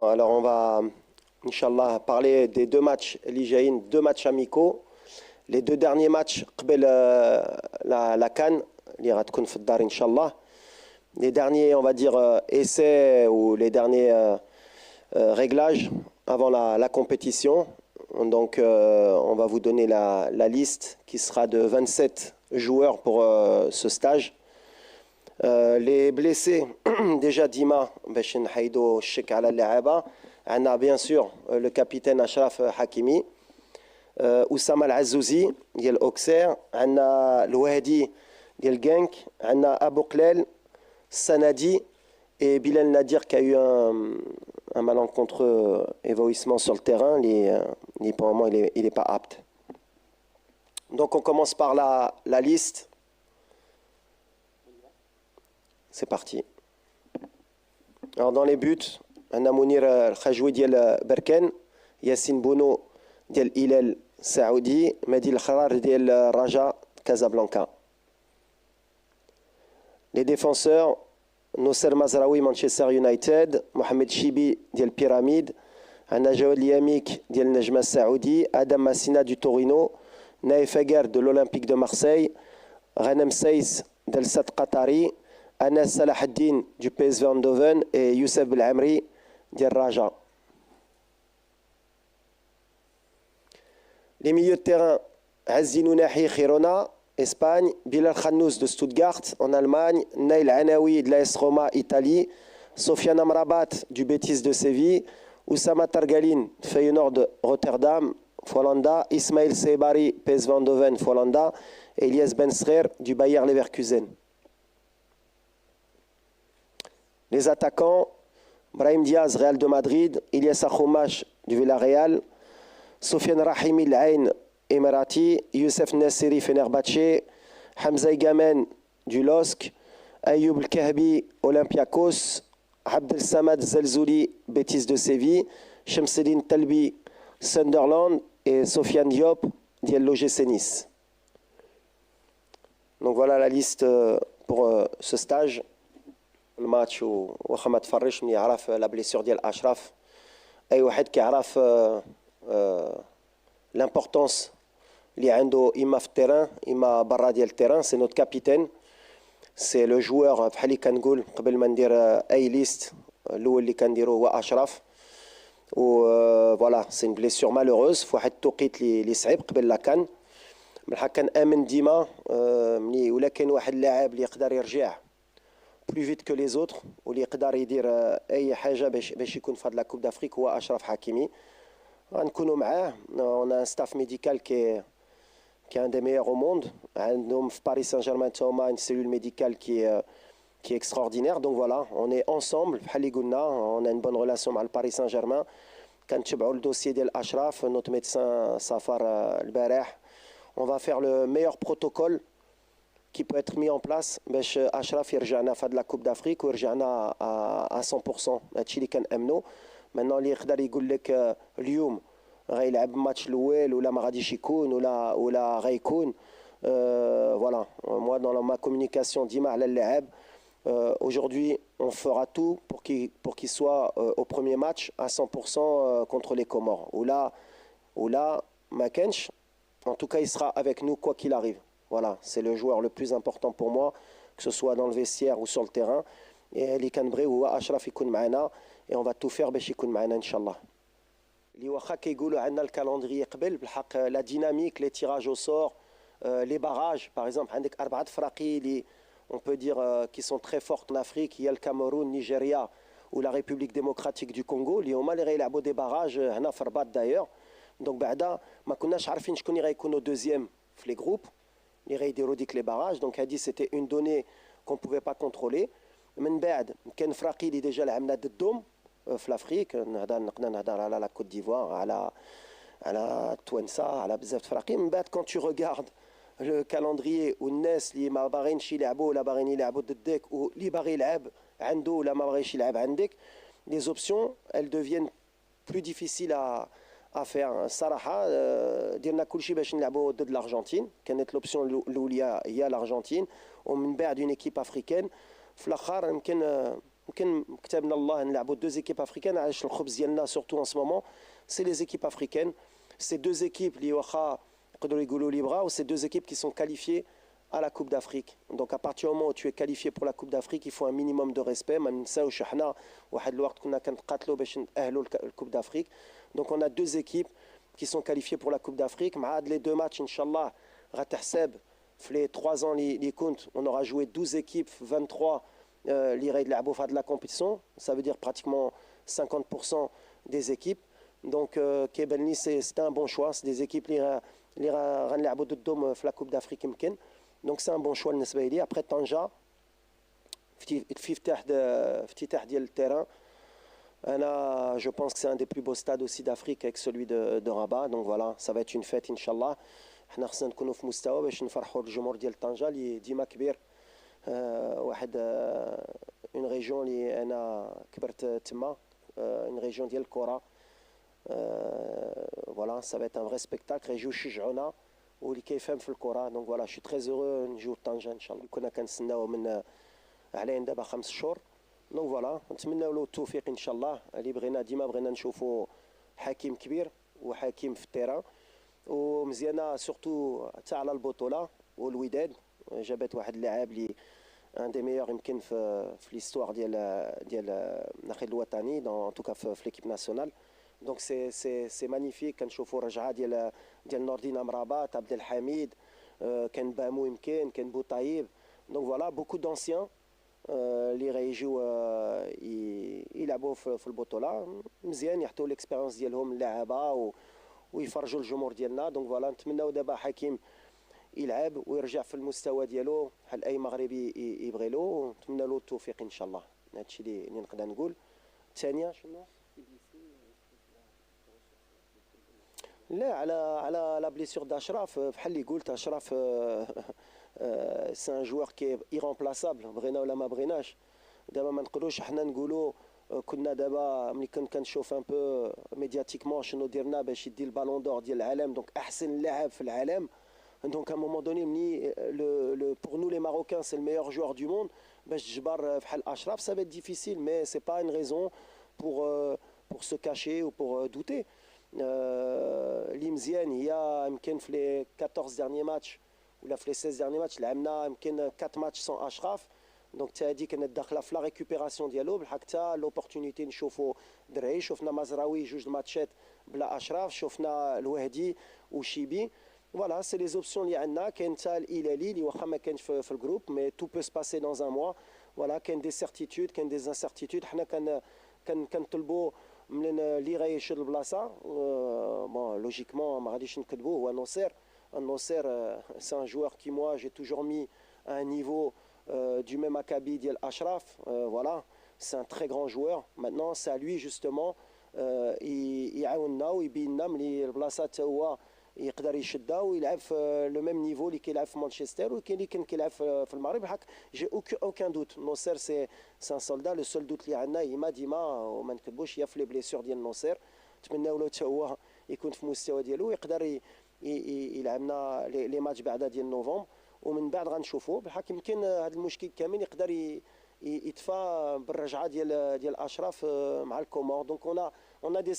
Alors on va, Inch'Allah, parler des deux matchs lijaïn, deux matchs amicaux. Les deux derniers matchs قبل la CAN, اللي غتكون في الدار Inch'Allah. Les derniers, on va dire, essais ou les derniers réglages avant la compétition. Donc on va vous donner la liste qui sera de 27 joueurs pour ce stage. Les blessés, déjà Dima, باش نحيدو الشك على اللعابة. عندنا bien sûr le capitaine Achraf Hakimi, Oussama العزوزي ديال Auxerre, عندنا الوهدي ديال Genk, عندنا Abou Klel, Sanadi et Bilal Nadir qui a eu un malencontreux évolution sur le terrain. Pour le moment, il n'est pas apte. Donc on commence par la liste. C'est parti. Alors dans les buts, on a Mounir Al-Khajoui ديال Berken, Yassine Bounou ديال Hilal Saoudi, Mehdi El-Kharar ديال Raja Casablanca. Les défenseurs, Nosser Mazraoui Manchester United, Mohamed Chibi ديال Pyramide, Anna Jawad Yamik ديال Nejma Saoudi, Adam Massina du Torino, Naïf Aguer de l'Olympique de Marseille, Ghanem Saiss del Sad Qatari, Anas Salahaddin du PSV Eindhoven et Youssef Belamri du Raja. Les milieux de terrain, Azzin Ounahi Girona, Espagne, Bilal Khannous de Stuttgart en Allemagne, Nail Anaoui de l'AS Roma, Italie, Sofiane Amrabat du Betis de Séville, Oussama Targalin de Feyenoord de Rotterdam, Folanda, Ismail Sebari, PSV Eindhoven, Folanda, et Elias Bensrer du Bayer Leverkusen. Les attaquants, Brahim Diaz, Real de Madrid, Ilyas Akhoumash du Villarreal, Sofiane Rahimi L'Ain, Emirati, Youssef Nassiri, Fenerbahçe, Hamza Igamen du LOSC, Ayoub El-Kahbi, Olympiakos, Abdel Samad Zelzouli, Betis de Séville, Shamseddine Talbi, Sunderland et Sofiane Diop, l'OGC Nice. Donc voilà la liste pour ce stage. الماتش واخا ما تفرجش ملي يعرف لا بليسيور ديال اشرف اي واحد كيعرف لامبورطونس اللي عنده اما في التيران اما برا ديال التيران. سي نوت كابيتان، سي لو جوور بحال اللي كنقول قبل ما ندير اي ليست. الاول اللي كنديرو هو اشرف و فوالا سي بليسيور مالوروز في واحد التوقيت اللي صعيب قبل لا كان. من الحق كنامن ديما ملي ولا كاين واحد اللاعب اللي يقدر يرجع plus vite que les autres واللي يقدر يدير اي حاجه باش يكون في هاد لا كوب دافريك هو اشرف حكيمي. غنكونوا معاه. on a un staff médical qui est un des meilleurs au monde. عندهم في باريس سان جيرمان تاهما une cellule médicale qui est extraordinaire. Donc voilà, on est ensemble بحال اللي قلنا. on a une bonne relation مع الباريس سان جيرمان. كنتبعوا الدوسيي ديال اشرف notre médecin سافر البارح. on va faire le meilleur protocole qui peut être mis en place باش اشرف يرجعنا في هاد لا كوب دافريك ويرجعنا à 100%. هادشي اللي كنامنوا. maintenant اللي يقدر يقول لك اليوم غيلعب الماتش الاول ولا ما غاديش يكون ولا غيكون voilà. moi dans ma communication ديما على اللاعب aujourd'hui on fera tout pour qu'il soit au premier match à 100% contre les Comores ou là ما كانش. en tout cas il sera avec nous quoi qu'il arrive. Voilà, c'est le joueur le plus important pour moi, que ce soit dans le vestiaire ou sur le terrain. Et اللي كنبغي هو اشرف يكون معنا et on va tout faire باش يكون معنا ان شاء الله. اللي واخا كيقولوا عندنا الكالندري قبل بالحق لا ديناميك لي تيراج او سور لي باراج باغ اكزومبل عندك اربعه فراقي اللي on peut dire qui sont très fortes en Afrique. il y a le Cameroun, Nigeria ou la République démocratique du Congo اللي هما اللي غيلعبوا دي باراج هنا في الرباط داير. دونك بعدا ما كناش عارفين شكون اللي غيكونوا دوزيام في لي جروب اللي غيديروا ديك لي باراج. دونك هادي سيتي اون دوني كون بوفي با كونترولي. من بعد كان فراقي اللي ديجا لعبنا ضدهم في لافريك. نقدر نهضر على لا كوت ديفوار على توانسه على بزاف فراقي. من بعد كون تو ريغارد لو كالندريي والناس اللي ما باغينش يلعبوا ولا باغيين يلعبوا ضدك واللي باغي يلعب عنده ولا ما باغيش يلعب عندك les options elles deviennent plus difficiles à faire. الصراحه درنا كلشي باش نلعبوا ضد الارجنتين. كانت لوبسيون الاولى هي الارجنتين ومن بعد اون ايكيب افريكان. في الاخر يمكن يمكن كتبنا الله نلعبوا deux équipes africaines علاش الخبز ديالنا surtout en ce moment c'est les équipes africaines. C'est deux équipes اللي واخا يقدروا يقولوا لي بغاو c'est deux équipes qui sont qualifiées à la Coupe d'Afrique. Donc à partir du moment où tu es qualifié pour la Coupe d'Afrique, il faut un minimum de respect. ما ننساوش حنا واحد الوقت كنا كنتقاتلوا باش نأهلوا الكوب d'Afrique. Donc on a deux équipes qui sont qualifiées pour la Coupe d'Afrique. مع هاد les deux matchs inchallah غتحسب في les 3 ans اللي كنت on aura joué 12 équipes 23 اللي غيلعبوا في هاد la compétition. Ça veut dire pratiquement 50% des équipes. Donc كيبان لي c'est un bon choix. C'est des équipes اللي غنلعبوا ضدهم في la Coupe d'Afrique يمكن. Donc c'est un bon choix بالنسبه لي. Après Tanja افتتاح ديال التيران انا je pense que c'est un des plus beaux stades aussi d'Afrique avec celui de Rabat. Donc voilà, ça va être une fête inchallah. حنا خصنا نكونوا في مستوى باش نفرحوا الجمهور ديال طنجة اللي ديما كبير. واحد اون ريجون اللي انا كبرت تما اون ريجون ديال الكره. Voilà, ça va être un vrai spectacle. يجيو يشجعونا واللي كيفهم في الكره. دونك فوالا شي تري زورو نجيو لطنجة ان شاء الله. كنا كنتسناو من علينا دابا 5 شهور. دونك فوالا نتمناو له التوفيق ان شاء الله. اللي بغينا ديما بغينا نشوفوا حكيم كبير وحكيم في التيران ومزيانه سورتو حتى على البطوله. والوداد جابت واحد اللاعب اللي ان دي ميور يمكن في ليستوار ديال النخيل الوطني دون توكا في ليكيب ناسيونال. دونك سي مانيفيك. كنشوفوا الرجعه ديال نوردين امرابات عبد الحميد كان بامو يمكن كان بوطايب. دونك فوالا بوكو دونسيان اللي غيجيو يلعبوا في البطوله مزيان يحطوا ليكسبيريونس ديالهم اللعابه ويفرجوا الجمهور ديالنا. دونك فوالا نتمناو دابا حكيم يلعب ويرجع في المستوى ديالو بحال اي مغربي يبغي له ونتمنى له التوفيق ان شاء الله. هادشي اللي نقدر نقول. الثانيه شنو لا على لا بليسيور d'Achraf بحال اللي قلت اشرف سي ان جوار كي ايرامبلاسابل بغينا ولا ما بغيناش. دابا ما نقدروش حنا نقولوا كنا دابا ملي كنت كنشوف ان بو ميدياتيكمون شنو درنا باش يدي البالون دور ديال العالم. دونك احسن لاعب في العالم. دونك ا مومون دوني ملي pour nous les Marocains c'est le meilleur joueur du monde باش تجبر بحال اشرف ça va être difficile mais c'est pas une raison pour se cacher ou pour douter. اللي مزيان هي يمكن في لي 14 derniers matchs ولا في لي 16 derniers matchs لعبنا يمكن 4 matchs sans اشرف. دونك حتى هذه كانت داخله في لا ريكوبيراسيون ديالو بالحق حتى لوبورتونيتي نشوفوا درعي. شفنا مزراوي 2 ماتشات بلا اشرف. شفنا الوهدي وشيبي. فوالا سي لي زوبسيون اللي عندنا. كاين حتى الهلالي اللي واخا ما كانش في الجروب مي تو بو سباسي دون ان موا. فوالا كاين دي سيرتيتود كاين دي انسيرتيتود. حنا كنطلبوا من اللي غيشد البلاصه بون لوجيكمون ما غاديش نكذبوا هو نصير. النصير سي ان جوار كي موا جي توجور مي ان نيفو du même acabit ديال اشرف. voilà c'est un très grand joueur. maintenant c'est à lui justement يعاوننا ويبين لنا ملي البلاصه حتى هو يقدر يشدها ويلعب في لو ميم نيفو اللي كيلعب في مانشستر وكاين اللي كان كيلعب في المغرب. الحق جي اوكان دوت نوصير سي ان سولدا. لو سول دوت اللي عندنا ديما وما نكذبوش هي في لي بليسيور ديال نوصير. نتمناو له حتى هو يكون في المستوى ديالو ويقدر يلعبنا لي ماتش بعدا ديال نوفمبر ومن بعد غنشوفوا بالحق يمكن هذا المشكل كامل يقدر يتفا بالرجعه ديال اشرف مع الكومور. دونك اون دي